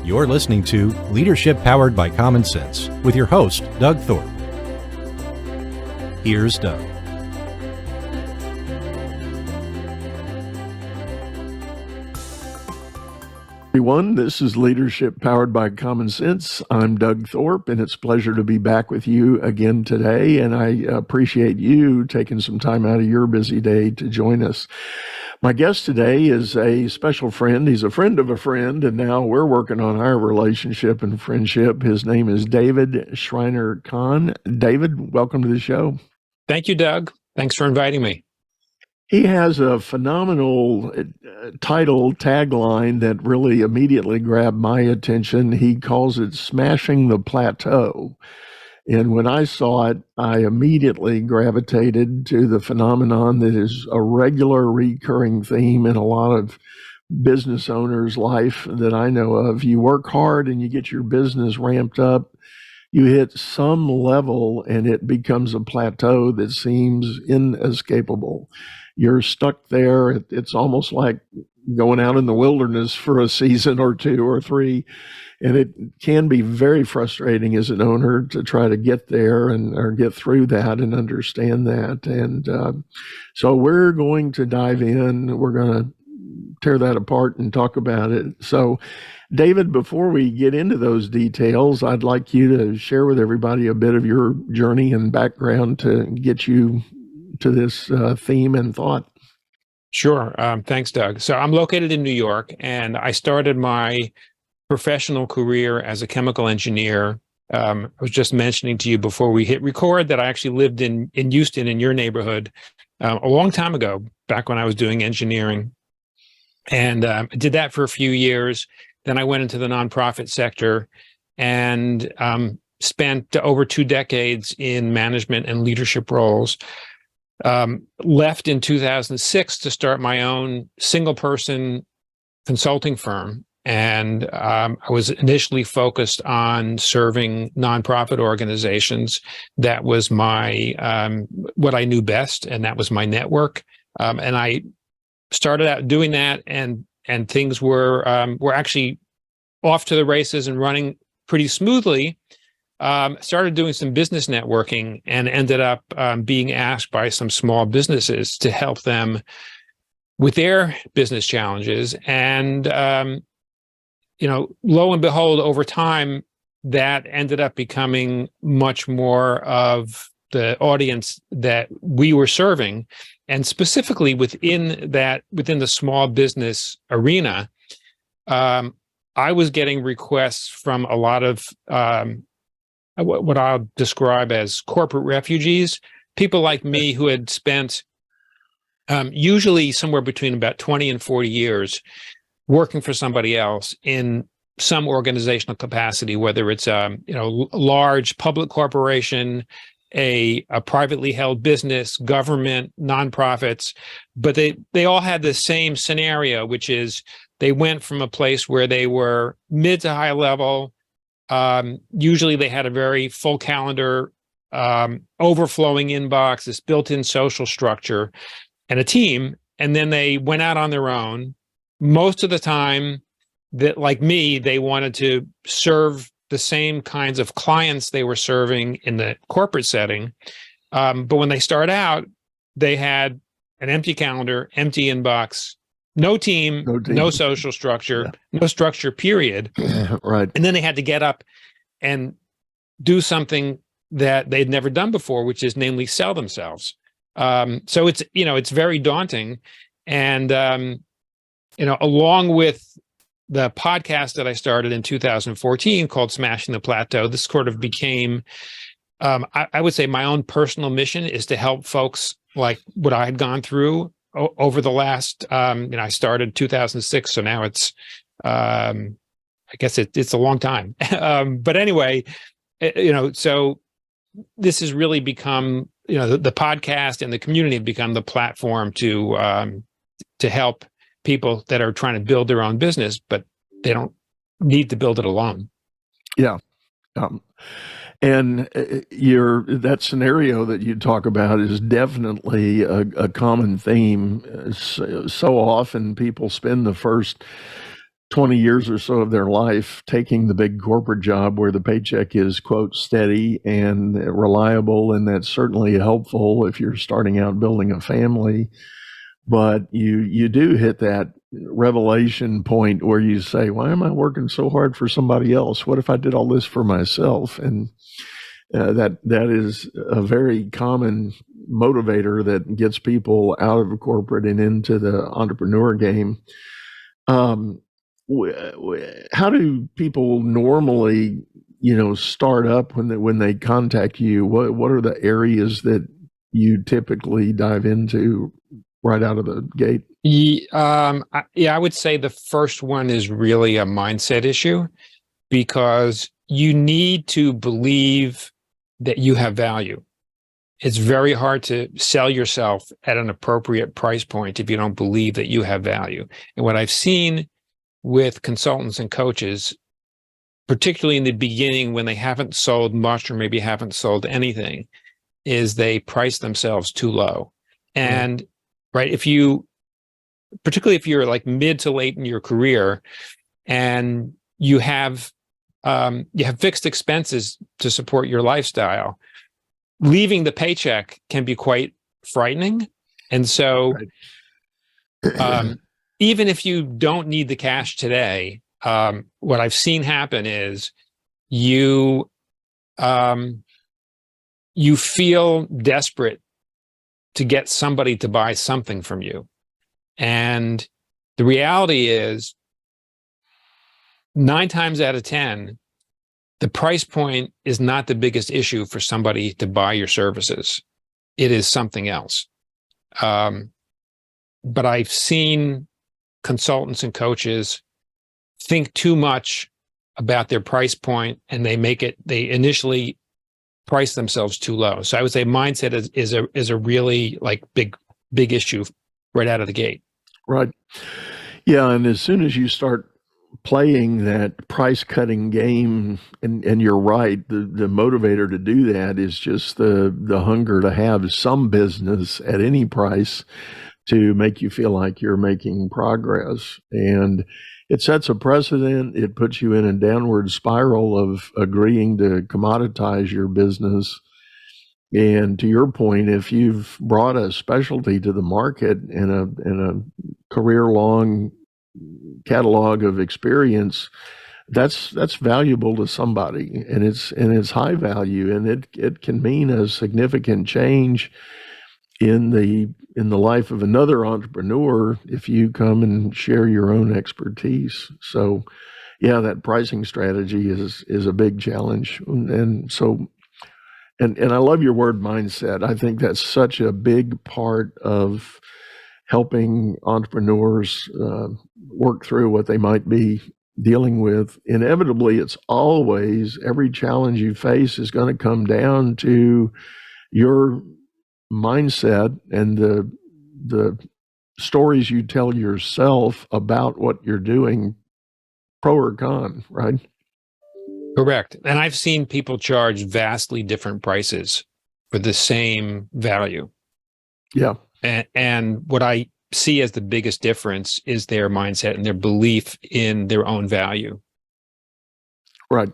You're listening to Leadership Powered by Common Sense with your host, Doug Thorpe. Here's Doug. Everyone, this is Leadership Powered by Common Sense. I'm Doug Thorpe, and it's a pleasure to be back with you again today, and I appreciate you taking some time out of your busy day to join us. My guest today is a special friend. He's a friend of a friend, and now we're working on our relationship and friendship. His name is David Shriner-Cahn. David, welcome to the show. Thank you, Doug. Thanks for inviting me. He has a phenomenal title tagline that really immediately grabbed my attention. He calls it Smashing the Plateau. And when I saw it, I immediately gravitated to the phenomenon that is a regular recurring theme in a lot of business owners' life that I know of. You work hard and you get your business ramped up. You hit some level and it becomes a plateau that seems inescapable. You're stuck there. It's almost like going out in the wilderness for a season or two or three. And it can be very frustrating as an owner to try to get there or get through that and understand that. And so we're going to dive in. We're going to tear that apart and talk about it. So, David, before we get into those details, I'd like you to share with everybody a bit of your journey and background to get you to this theme and thought. Sure. Thanks, Doug. So I'm located in New York, and I started my professional career as a chemical engineer. I was just mentioning to you before we hit record that I actually lived in Houston, in your neighborhood, a long time ago, back when I was doing engineering. And I did that for a few years. Then I went into the nonprofit sector and spent over 2 decades in management and leadership roles. Left in 2006 to start my own single-person consulting firm. And I was initially focused on serving nonprofit organizations. That was my what I knew best, and that was my network. And I started out doing that, and things were actually off to the races and running pretty smoothly. Started doing some business networking and ended up being asked by some small businesses to help them with their business challenges. And, lo and behold, over time, that ended up becoming much more of the audience that we were serving. And specifically within the small business arena, I was getting requests from a lot of what I'll describe as corporate refugees, people like me who had spent usually somewhere between about 20 and 40 years working for somebody else in some organizational capacity, whether it's a large public corporation, a privately held business, government, nonprofits, but they all had the same scenario, which is they went from a place where they were mid to high level. Usually they had a very full calendar, overflowing inbox, this built-in social structure, and a team. And then they went out on their own. Most of the time, that, like me, they wanted to serve the same kinds of clients they were serving in the corporate setting. But when they start out, they had an empty calendar, empty inbox, no team, no social structure, no structure, period. Right. And then they had to get up and do something that they'd never done before, which is namely sell themselves. So it's very daunting. And, along with the podcast that I started in 2014 called Smashing the Plateau, this sort of became, I would say, my own personal mission is to help folks like what I had gone through over the last, I started 2006, so now it's, I guess it's a long time. But anyway, so this has really become, the podcast and the community have become the platform to help people that are trying to build their own business, but they don't need to build it alone. Yeah. And that scenario that you talk about is definitely a common theme. So often people spend the first 20 years or so of their life taking the big corporate job where the paycheck is, quote, steady and reliable. And that's certainly helpful if you're starting out building a family. But you do hit that revelation point where you say, why am I working so hard for somebody else? What if I did all this for myself? And that is a very common motivator that gets people out of corporate and into the entrepreneur game. How do people normally, start up when they contact you? What are the areas that you typically dive into right out of the gate? I would say the first one is really a mindset issue, because you need to believe that you have value. It's very hard to sell yourself at an appropriate price point if you don't believe that you have value. And what I've seen with consultants and coaches, particularly in the beginning when they haven't sold much or maybe haven't sold anything, is they price themselves too low. And right, particularly if you're like mid to late in your career and you have fixed expenses to support your lifestyle, leaving the paycheck can be quite frightening. And so even if you don't need the cash today, what I've seen happen is you feel desperate to get somebody to buy something from you. And the reality is 9 times out of 10, the price point is not the biggest issue for somebody to buy your services. It is something else. But I've seen consultants and coaches think too much about their price point, and they initially price themselves too low. So I would say mindset is a really like big issue right out of the gate. Right. Yeah. And as soon as you start playing that price cutting game, and you're right, the motivator to do that is just the hunger to have some business at any price to make you feel like you're making progress. And it sets a precedent. It puts you in a downward spiral of agreeing to commoditize your business. And to your point, if you've brought a specialty to the market and a career-long catalog of experience, that's valuable to somebody, and it's high value, and it can mean a significant change in the life of another entrepreneur if you come and share your own expertise. So yeah, that pricing strategy is a big challenge. And I love your word mindset. I think that's such a big part of helping entrepreneurs work through what they might be dealing with. Inevitably, it's always, every challenge you face is going to come down to your mindset and the stories you tell yourself about what you're doing, pro or con, right? Correct. And I've seen people charge vastly different prices for the same value. Yeah. And what I see as the biggest difference is their mindset and their belief in their own value. Right.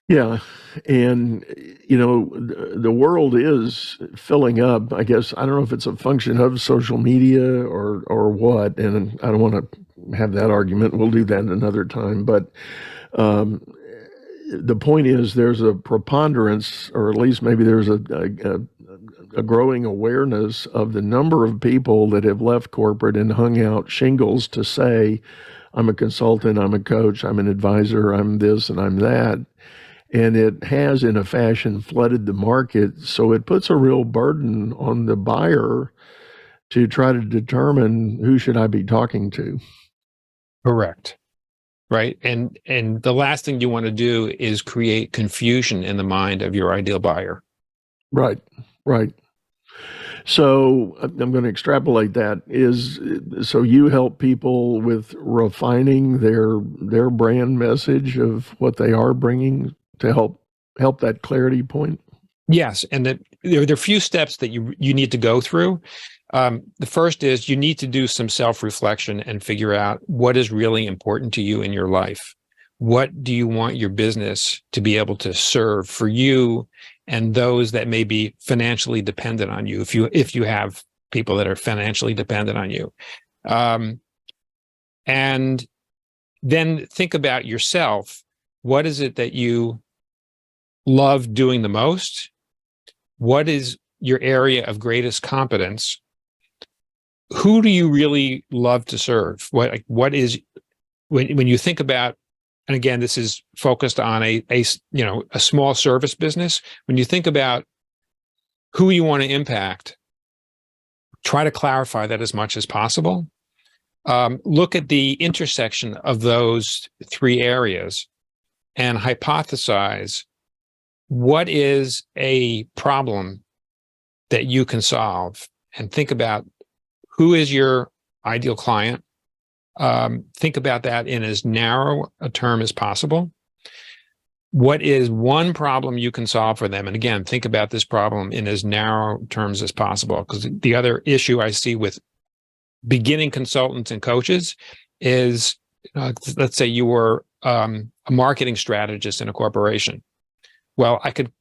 Yeah. And, the world is filling up. I guess, I don't know if it's a function of social media or what, and I don't want to have that argument. We'll do that another time. But the point is, there's a preponderance, or at least maybe there's a growing awareness of the number of people that have left corporate and hung out shingles to say, I'm a consultant, I'm a coach, I'm an advisor, I'm this and I'm that. And it has, in a fashion, flooded the market. So it puts a real burden on the buyer to try to determine, who should I be talking to? Correct. Right. And the last thing you want to do is create confusion in the mind of your ideal buyer. Right. So I'm going to extrapolate that. So you help people with refining their brand message of what they are bringing to help that clarity point? Yes. And that there are a few steps that you need to go through. The first is you need to do some self-reflection and figure out what is really important to you in your life. What do you want your business to be able to serve for you and those that may be financially dependent on you, if you have people that are financially dependent on you. And then think about yourself. What is it that you love doing the most? What is your area of greatest competence? Who do you really love to serve? What is, when you think about, and again, this is focused on a small service business. When you think about who you want to impact, try to clarify that as much as possible. Look at the intersection of those three areas and hypothesize what is a problem that you can solve, and think about who is your ideal client. Think about that in as narrow a term as possible. What is one problem you can solve for them? And again, think about this problem in as narrow terms as possible, because the other issue I see with beginning consultants and coaches is, let's say you were a marketing strategist in a corporation. Well, I could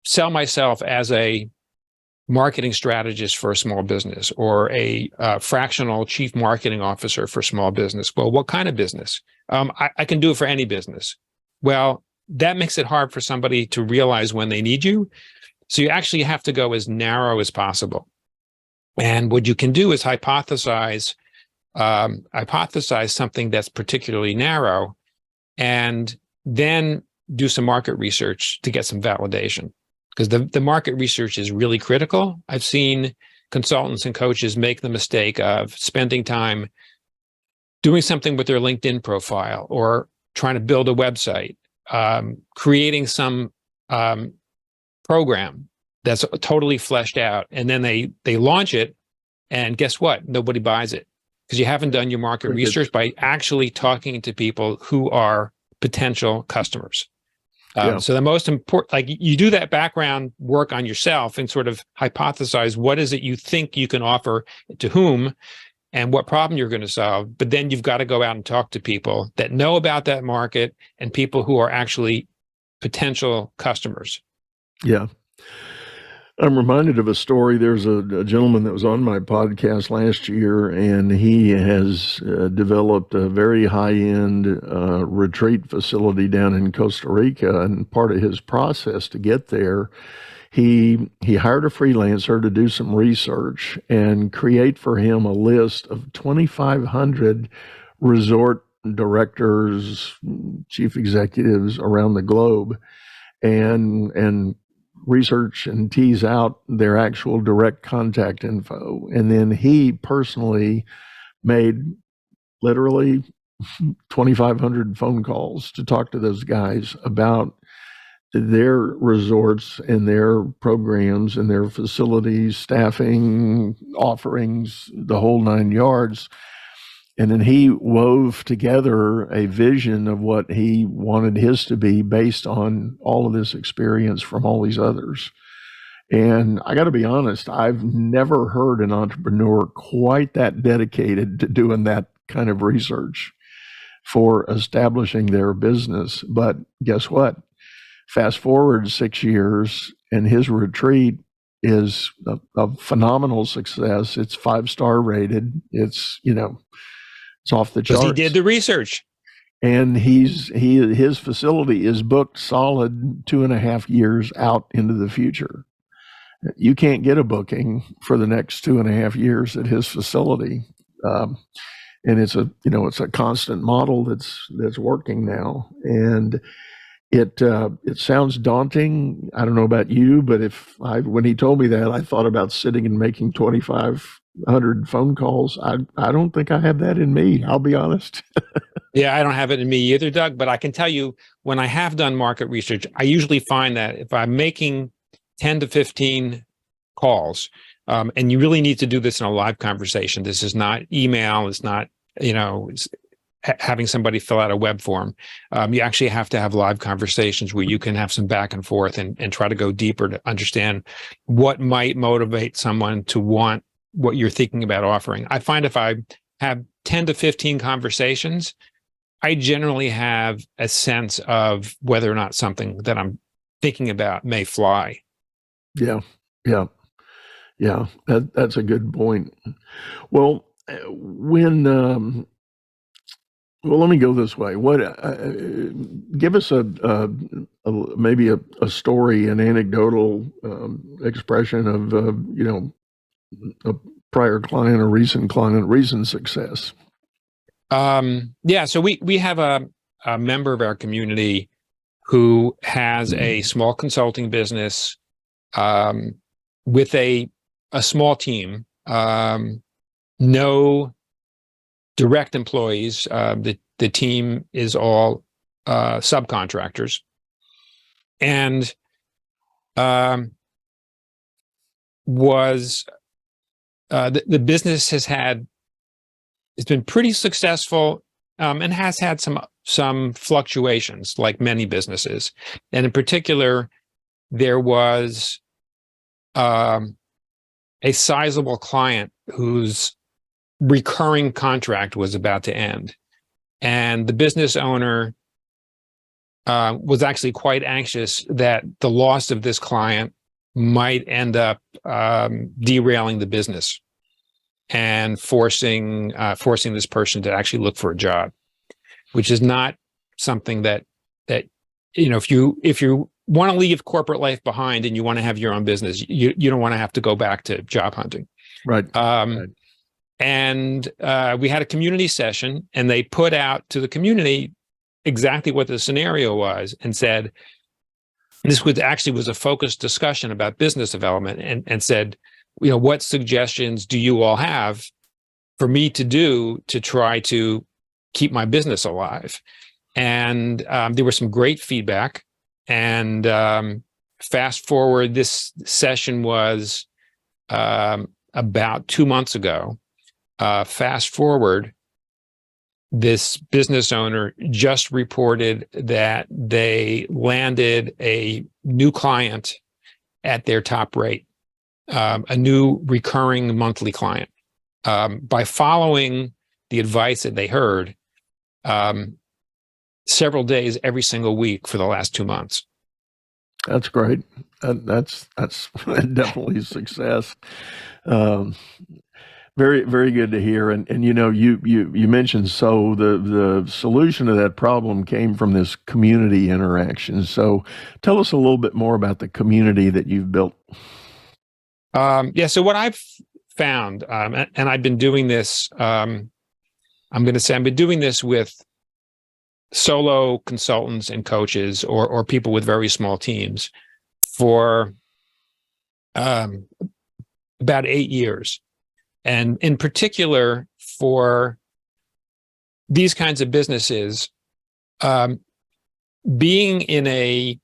sell myself as a marketing strategist for a small business, or a fractional chief marketing officer for small business. Well, what kind of business? I can do it for any business. Well, that makes it hard for somebody to realize when they need you. So you actually have to go as narrow as possible. And what you can do is hypothesize something that's particularly narrow, and then do some market research to get some validation. Because the market research is really critical. I've seen consultants and coaches make the mistake of spending time doing something with their LinkedIn profile, or trying to build a website, creating some program that's totally fleshed out, and then they launch it, and guess what? Nobody buys it, because you haven't done your market research by actually talking to people who are potential customers. So the most important, you do that background work on yourself and sort of hypothesize what is it you think you can offer to whom and what problem you're going to solve. But then you've got to go out and talk to people that know about that market and people who are actually potential customers. Yeah. I'm reminded of a story. There's a gentleman that was on my podcast last year, and he has developed a very high-end retreat facility down in Costa Rica. And part of his process to get there, he hired a freelancer to do some research and create for him a list of 2,500 resort directors, chief executives around the globe, and research and tease out their actual direct contact info. And then he personally made literally 2,500 phone calls to talk to those guys about their resorts and their programs and their facilities, staffing, offerings, the whole 9 yards. And then he wove together a vision of what he wanted his to be based on all of this experience from all these others. And I got to be honest, I've never heard an entrepreneur quite that dedicated to doing that kind of research for establishing their business. But guess what? Fast forward 6 years, and his retreat is a phenomenal success. It's 5-star rated. It's off the charts. Because he did the research. And his facility is booked solid 2.5 years out into the future. You can't get a booking for the next 2.5 years at his facility. And it's a constant model that's working now. And it sounds daunting. I don't know about you, but when he told me that, I thought about sitting and making 2,500 phone calls. I don't think I have that in me. I'll be honest. Yeah, I don't have it in me either, Doug. But I can tell you, when I have done market research, I usually find that if I'm making 10 to 15 calls, and you really need to do this in a live conversation. This is not email. It's not having somebody fill out a web form. You actually have to have live conversations where you can have some back and forth and try to go deeper to understand what might motivate someone to want what you're thinking about offering. I find if I have 10 to 15 conversations, I generally have a sense of whether or not something that I'm thinking about may fly. Yeah, yeah, yeah. That's a good point. Well, well, let me go this way. Give us maybe a story, an anecdotal expression of a prior client, a recent client, recent success. Yeah, so we have a member of our community who has a small consulting business with a small team, no direct employees. The team is all subcontractors, and the business it's been pretty successful, and has had some fluctuations, like many businesses. And in particular, there was a sizable client whose recurring contract was about to end. And the business owner was actually quite anxious that the loss of this client might end up derailing the business and forcing this person to actually look for a job, which is not something that if you want to leave corporate life behind and you want to have your own business, you don't want to have to go back to job hunting. Right. Right. And we had a community session, and they put out to the community exactly what the scenario was, and said, this was a focused discussion about business development, and said, what suggestions do you all have for me to do to try to keep my business alive? And there was some great feedback. And fast forward, this session was about 2 months ago. Fast forward, this business owner just reported that they landed a new client at their top rate, a new recurring monthly client, by following the advice that they heard several days every single week for the last 2 months. That's great. That's definitely success. Very, very good to hear. And you mentioned, so the solution to that problem came from this community interaction. So tell us a little bit more about the community that you've built. So what I've found, and I've been doing this, I've been doing this with solo consultants and coaches, or people with very small teams, for about 8 years. And in particular, for these kinds of businesses, being in a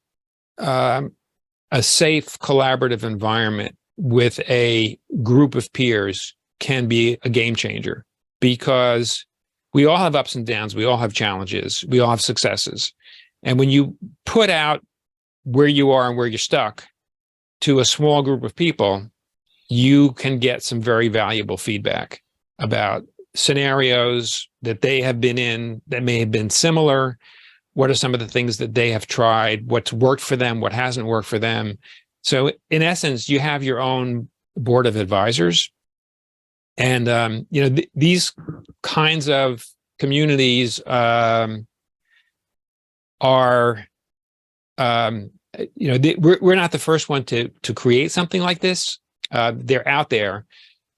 safe, collaborative environment with a group of peers can be a game changer, because we all have ups and downs, we all have challenges, we all have successes. And when you put out where you are and where you're stuck to a small group of people, you can get some very valuable feedback about scenarios that they have been in that may have been similar. What are some of the things that they have tried? What's worked for them? What hasn't worked for them? So in essence, you have your own board of advisors. And, these kinds of communities are, we're not the first one to create something like this. They're out there.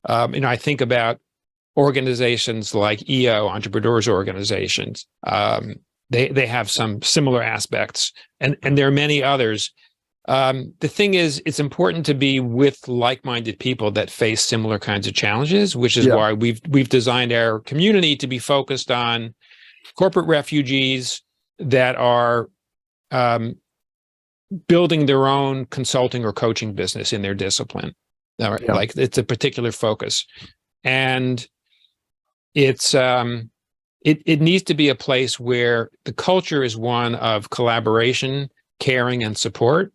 I think about organizations like EO, entrepreneurs organizations. They have some similar aspects, and there are many others. The thing is, it's important to be with like-minded people that face similar kinds of challenges, which is why we've designed our community to be focused on corporate refugees that are building their own consulting or coaching business in their discipline. Like, it's a particular focus, and it's it needs to be a place where the culture is one of collaboration, caring, and support.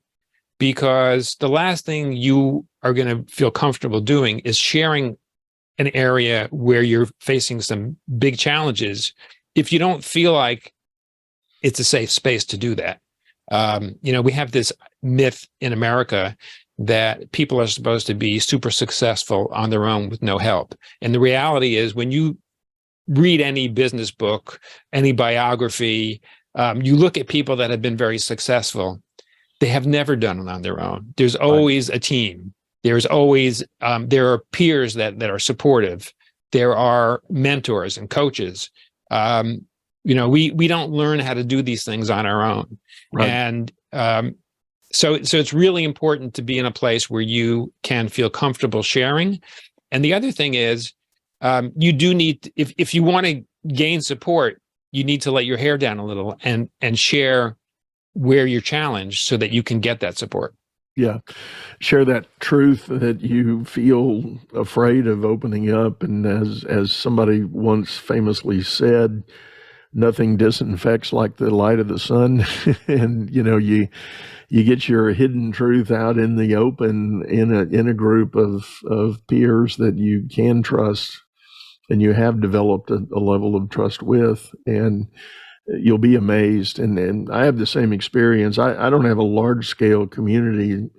Because the last thing you are going to feel comfortable doing is sharing an area where you're facing some big challenges, if you don't feel like it's a safe space to do that. We have this myth in America that people are supposed to be super successful on their own with no help. And the reality is, when you read any business book, any biography, you look at people that have been very successful, they have never done it on their own. There's always a team. There's always, there are peers that are supportive. There are mentors and coaches. We don't learn how to do these things on our own. Right. And so it's really important to be in a place where you can feel comfortable sharing. And the other thing is, you do need, if you want to gain support, you need to let your hair down a little and share where you're challenged so that you can get that support. Yeah. Share that truth that you feel afraid of opening up. And as somebody once famously said, nothing disinfects like the light of the sun. And, you get your hidden truth out in the open in a group of peers that you can trust and you have developed a level of trust with, and you'll be amazed. And I have the same experience. I don't have a large scale community,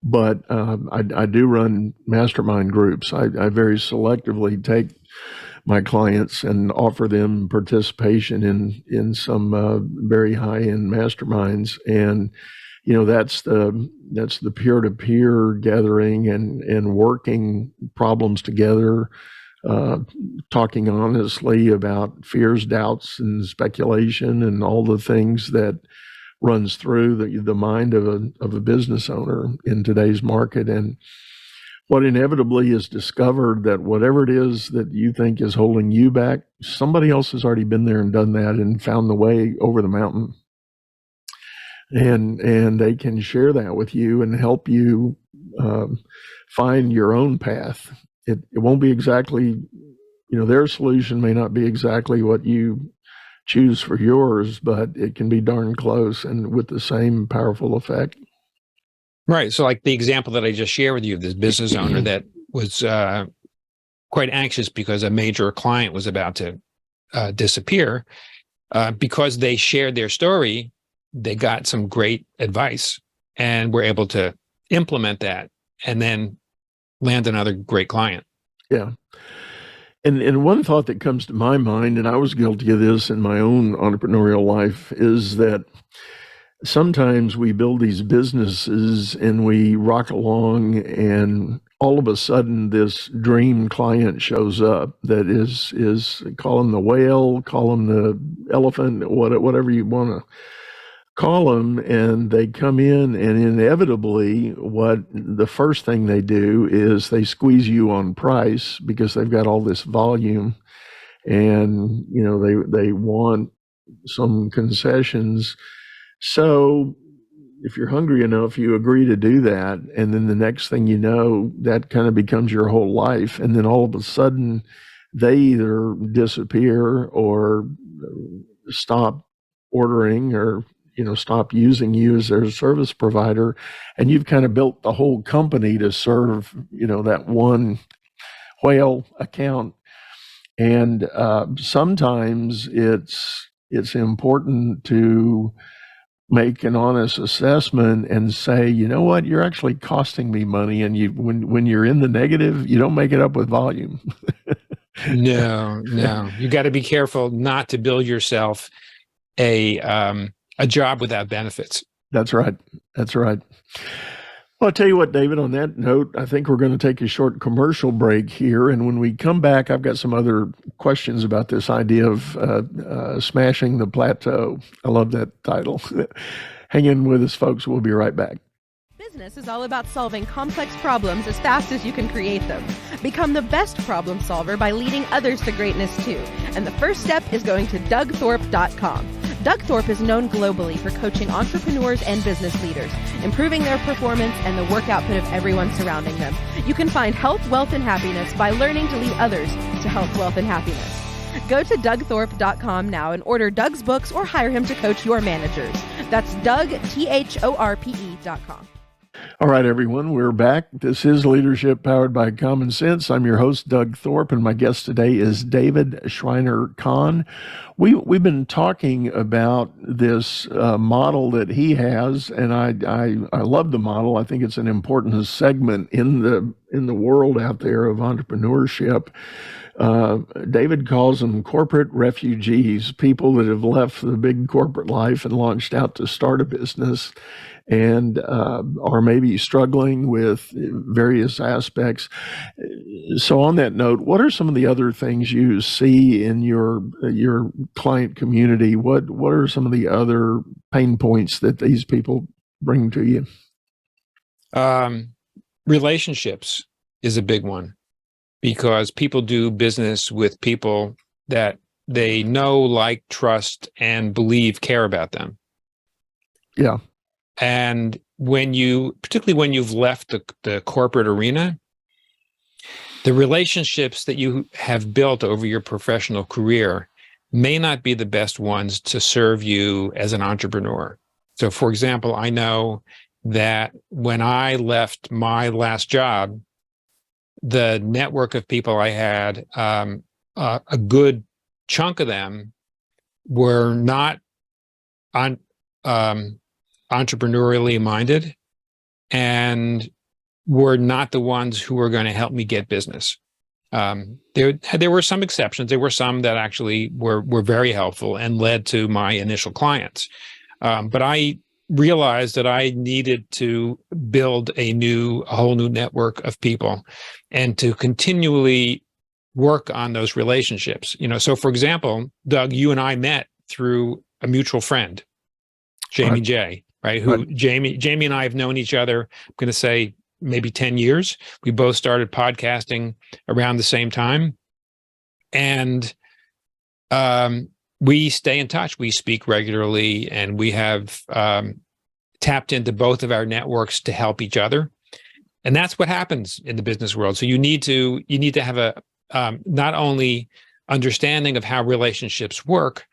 but I do run mastermind groups. I very selectively take my clients and offer them participation in some very high end masterminds. And that's the peer-to-peer gathering and working problems together, talking honestly about fears, doubts, and speculation, and all the things that runs through the mind of a business owner in today's market. And what inevitably is discovered, that whatever it is that you think is holding you back, somebody else has already been there and done that and found the way over the mountain. And they can share that with you and help you find your own path. It won't be exactly, their solution may not be exactly what you choose for yours, but it can be darn close and with the same powerful effect. Right. So like the example that I just shared with you, this business owner that was quite anxious because a major client was about to disappear, because they shared their story, they got some great advice and were able to implement that and then land another great client. Yeah. And one thought that comes to my mind, and I was guilty of this in my own entrepreneurial life, is that sometimes we build these businesses and we rock along, and all of a sudden this dream client shows up that is call him the whale, call him the elephant, whatever you want to call them, and they come in, and inevitably what the first thing they do is they squeeze you on price because they've got all this volume, and they want some concessions. So if you're hungry enough, you agree to do that. And then the next thing you know, that kind of becomes your whole life. And then all of a sudden they either disappear or stop ordering or, stop using you as their service provider. And you've kind of built the whole company to serve, that one whale account. And sometimes it's important to make an honest assessment and say, you know what, you're actually costing me money. And when you're in the negative, you don't make it up with volume. No. You got to be careful not to build yourself a job without benefits. That's right. Well, I'll tell you what, David, on that note, I think we're going to take a short commercial break here. And when we come back, I've got some other questions about this idea of smashing the plateau. I love that title. Hang in with us, folks. We'll be right back. Business is all about solving complex problems as fast as you can create them. Become the best problem solver by leading others to greatness too. And the first step is going to DougThorpe.com. Doug Thorpe is known globally for coaching entrepreneurs and business leaders, improving their performance and the work output of everyone surrounding them. You can find health, wealth, and happiness by learning to lead others to health, wealth, and happiness. Go to DougThorpe.com now and order Doug's books or hire him to coach your managers. That's DougThorpe.com. All right, everyone, we're back. This is Leadership Powered by Common Sense. I'm your host, Doug Thorpe, and my guest today is David Shriner-Cahn. We've been talking about this model that he has, and I love the model. I think it's an important segment in the world out there of entrepreneurship. David calls them corporate refugees, people that have left the big corporate life and launched out to start a business and are maybe struggling with various aspects. So on that note, what are some of the other things you see in your client community? What are some of the other pain points that these people bring to you? Relationships is a big one, because people do business with people that they know, like, trust, and believe care about them. Yeah. And particularly when you've left the corporate arena, the relationships that you have built over your professional career may not be the best ones to serve you as an entrepreneur. So, for example, I know that when I left my last job, the network of people I had, a good chunk of them were not entrepreneurially minded, and were not the ones who were going to help me get business. There were some exceptions. There were some that actually were very helpful and led to my initial clients. But I realized that I needed to build a whole new network of people, and to continually work on those relationships. So for example, Doug, you and I met through a mutual friend, Jamie J, right? Jamie and I have known each other, I'm going to say maybe 10 years. We both started podcasting around the same time. And we stay in touch. We speak regularly, and we have tapped into both of our networks to help each other. And that's what happens in the business world. So you need to have a not only understanding of how relationships work,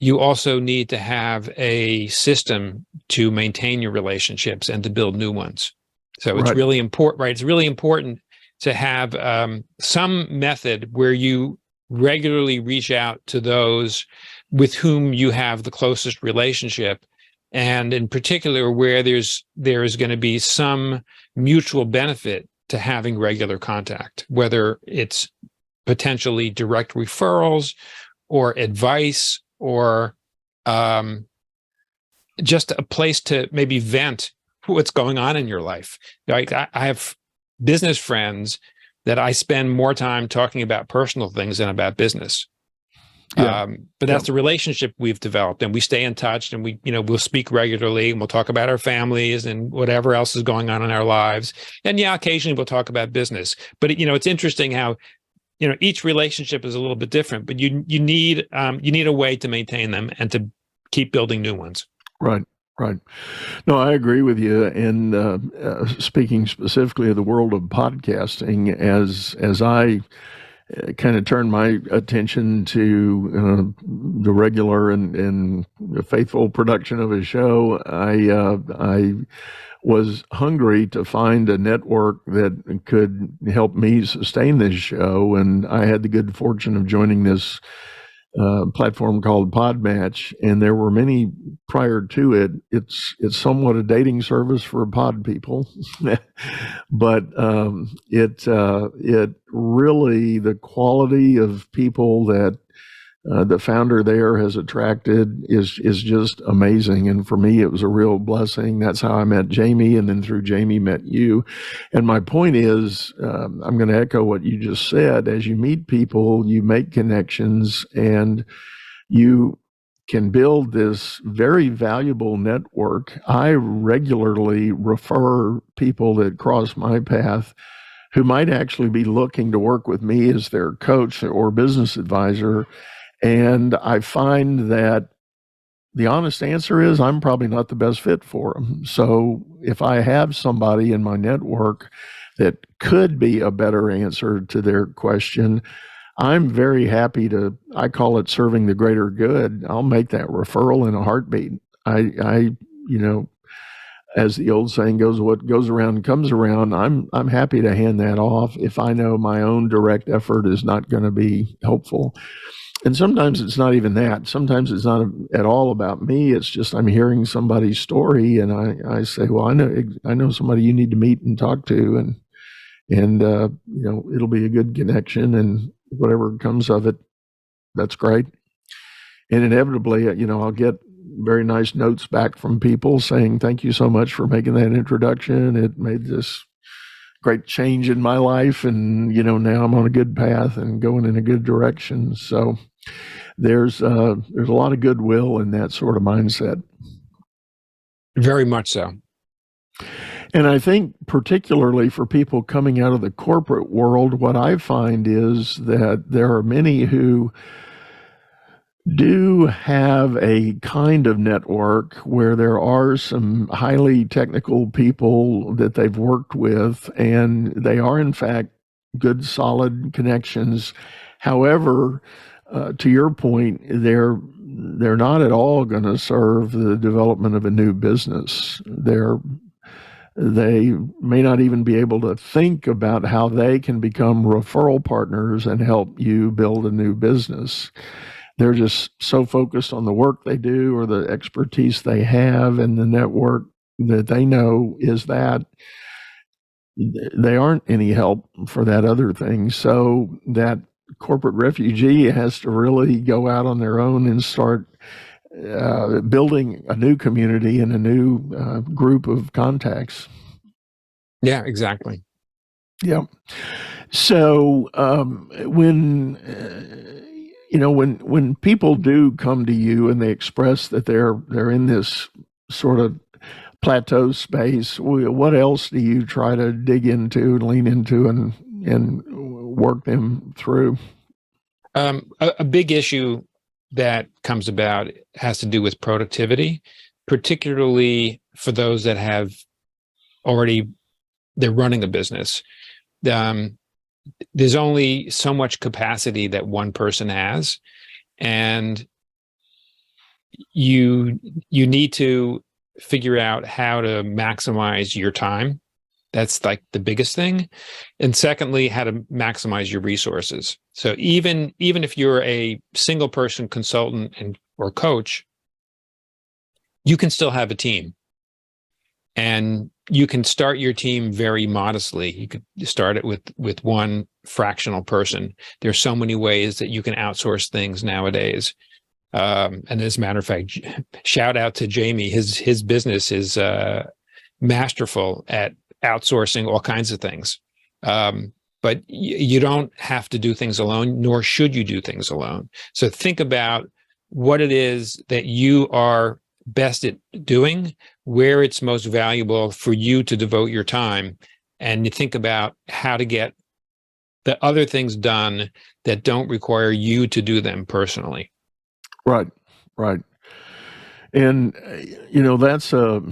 you also need to have a system to maintain your relationships and to build new ones. So it's really important, right? It's really important to have some method where you regularly reach out to those with whom you have the closest relationship, and in particular where there's going to be some mutual benefit to having regular contact, whether it's potentially direct referrals or advice, or just a place to maybe vent what's going on in your life. Like, I have business friends that I spend more time talking about personal things than about business. Yeah. But that's the relationship we've developed, and we stay in touch, and we'll speak regularly, and we'll talk about our families and whatever else is going on in our lives. And occasionally we'll talk about business. But it's interesting how each relationship is a little bit different, but you need a way to maintain them and to keep building new ones. Right. No, I agree with you. And speaking specifically of the world of podcasting, as I kind of turned my attention to the regular and faithful production of a show, I was hungry to find a network that could help me sustain this show. And I had the good fortune of joining this platform called Podmatch, and there were many prior to it. It's somewhat a dating service for pod people, but it really, the quality of people that the founder there has attracted is just amazing. And for me, it was a real blessing. That's how I met Jamie, and then through Jamie met you. And my point is, I'm going to echo what you just said. As you meet people, you make connections, and you can build this very valuable network. I regularly refer people that cross my path who might actually be looking to work with me as their coach or business advisor. And I find that the honest answer is I'm probably not the best fit for them. So if I have somebody in my network that could be a better answer to their question, I'm very happy I call it serving the greater good. I'll make that referral in a heartbeat. as the old saying goes, what goes around comes around. I'm happy to hand that off if I know my own direct effort is not going to be helpful. And sometimes it's not even that. Sometimes it's not at all about me. It's just I'm hearing somebody's story, and I say, well, I know somebody you need to meet and talk to, and it'll be a good connection, and whatever comes of it, that's great. And inevitably, I'll get very nice notes back from people saying, thank you so much for making that introduction. It made this great change in my life, and now I'm on a good path and going in a good direction. So there's a lot of goodwill in that sort of mindset. Very much so. And I think particularly for people coming out of the corporate world, what I find is that there are many who do have a kind of network where there are some highly technical people that they've worked with, and they are in fact good, solid connections. However, to your point, they're not at all going to serve the development of a new business. They may not even be able to think about how they can become referral partners and help you build a new business. They're just so focused on the work they do or the expertise they have and the network that they know is that they aren't any help for that other thing. So that corporate refugee has to really go out on their own and start building a new community and a new group of contacts. Yeah, exactly. Yeah. So when people do come to you and they express that they're in this sort of plateau space, what else do you try to dig into, lean into, and work them through? A big issue that comes about has to do with productivity, particularly for those that have they're running a business. There's only so much capacity that one person has, and you need to figure out how to maximize your time. That's like the biggest thing. And secondly, how to maximize your resources. So even if you're a single person consultant or coach, you can still have a team. And you can start your team very modestly. You could start it with one fractional person. There's so many ways that you can outsource things nowadays. And as a matter of fact, shout out to Jamie. His business is masterful at outsourcing all kinds of things. But you don't have to do things alone, nor should you do things alone. So think about what it is that you are best at doing, where it's most valuable for you to devote your time, and you think about how to get the other things done that don't require you to do them personally. Right. And that's a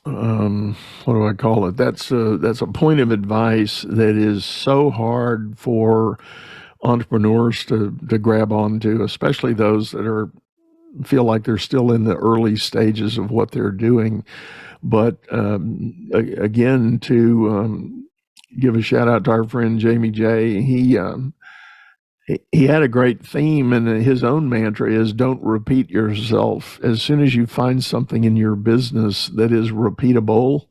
what do I call it? That's a point of advice that is so hard for entrepreneurs to grab onto, especially those that feel like they're still in the early stages of what they're doing. But again, to give a shout out to our friend Jamie J. He had a great theme, and his own mantra is don't repeat yourself. As soon as you find something in your business that is repeatable,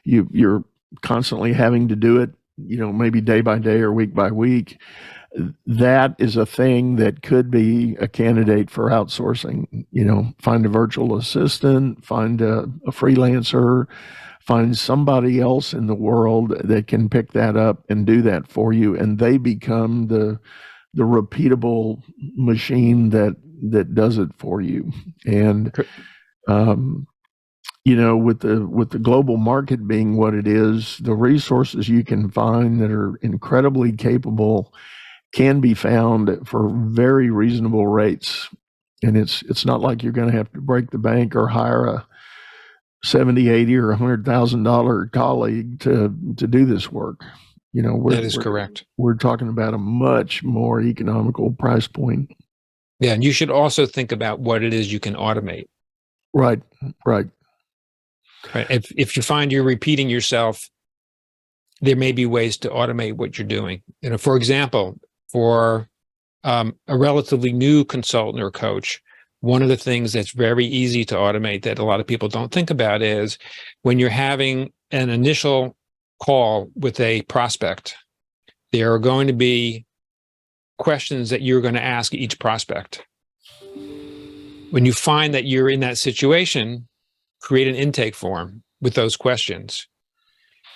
you're constantly having to do it, maybe day by day or week by week. That is a thing that could be a candidate for outsourcing. Find a virtual assistant, find a freelancer, find somebody else in the world that can pick that up and do that for you, and they become the repeatable machine that does it for you. And with the global market being what it is, the resources you can find that are incredibly capable can be found for very reasonable rates. And it's not like you're going to have to break the bank or hire a $70,000, $80,000 or $100,000 colleague to do this work. That is correct. We're talking about a much more economical price point. Yeah, and you should also think about what it is you can automate. Right. Right. If you find you're repeating yourself, there may be ways to automate what you're doing. For example, for a relatively new consultant or coach, one of the things that's very easy to automate that a lot of people don't think about is when you're having an initial call with a prospect, there are going to be questions that you're going to ask each prospect. When you find that you're in that situation, create an intake form with those questions.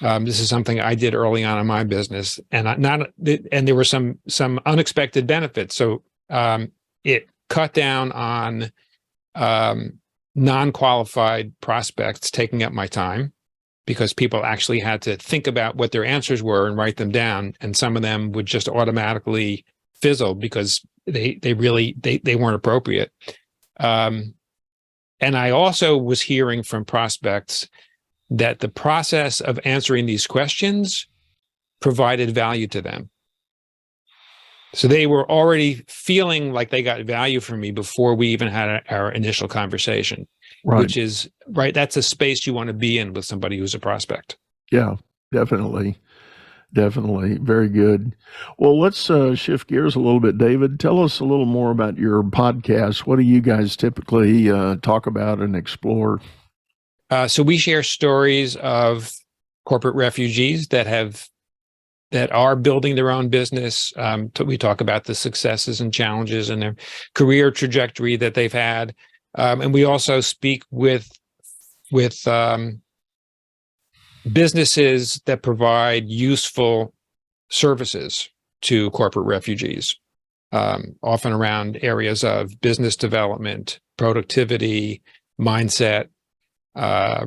This is something I did early on in my business, and there were some unexpected benefits. So it cut down on non-qualified prospects taking up my time, because people actually had to think about what their answers were and write them down, and some of them would just automatically fizzle because they weren't appropriate. And I also was hearing from prospects that the process of answering these questions provided value to them. So they were already feeling like they got value from me before we even had our initial conversation, which is, right, that's a space you want to be in with somebody who's a prospect. Yeah, definitely. Definitely. Very good. Well, let's shift gears a little bit, David. Tell us a little more about your podcast. What do you guys typically talk about and explore? So we share stories of corporate refugees that are building their own business. We talk about the successes and challenges and their career trajectory that they've had. And we also speak with businesses that provide useful services to corporate refugees, often around areas of business development, productivity, mindset,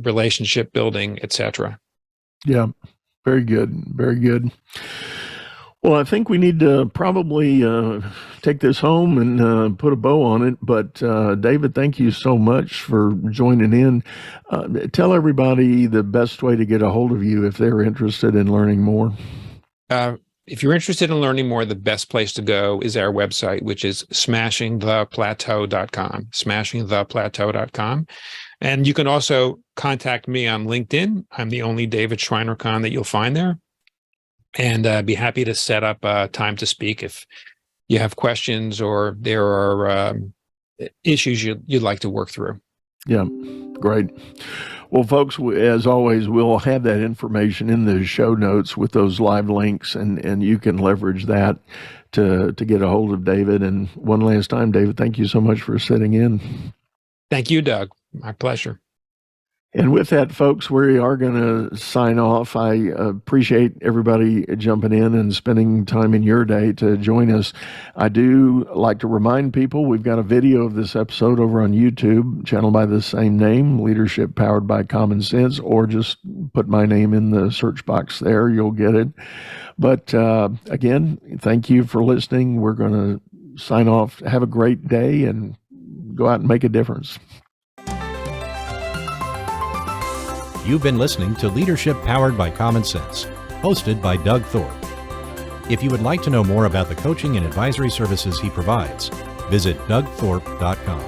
relationship building, etc. Yeah, very good. Very good. Well, I think we need to probably take this home and put a bow on it. But David, thank you so much for joining in. Tell everybody the best way to get a hold of you if they're interested in learning more. If you're interested in learning more, the best place to go is our website, which is smashingtheplateau.com, smashingtheplateau.com. And you can also contact me on LinkedIn. I'm the only David Shriner-Cahn that you'll find there. And I'd be happy to set up time to speak if you have questions or there are issues you'd like to work through. Yeah, great. Well, folks, as always, we'll have that information in the show notes with those live links, and you can leverage that to get a hold of David. And one last time, David, thank you so much for sitting in. Thank you, Doug. My pleasure. And with that, folks, we are going to sign off. I appreciate everybody jumping in and spending time in your day to join us. I do like to remind people we've got a video of this episode over on YouTube, channel by the same name, Leadership Powered by Common Sense, or just put my name in the search box there. You'll get it. But again, thank you for listening. We're going to sign off. Have a great day and go out and make a difference. You've been listening to Leadership Powered by Common Sense, hosted by Doug Thorpe. If you would like to know more about the coaching and advisory services he provides, visit dougthorpe.com.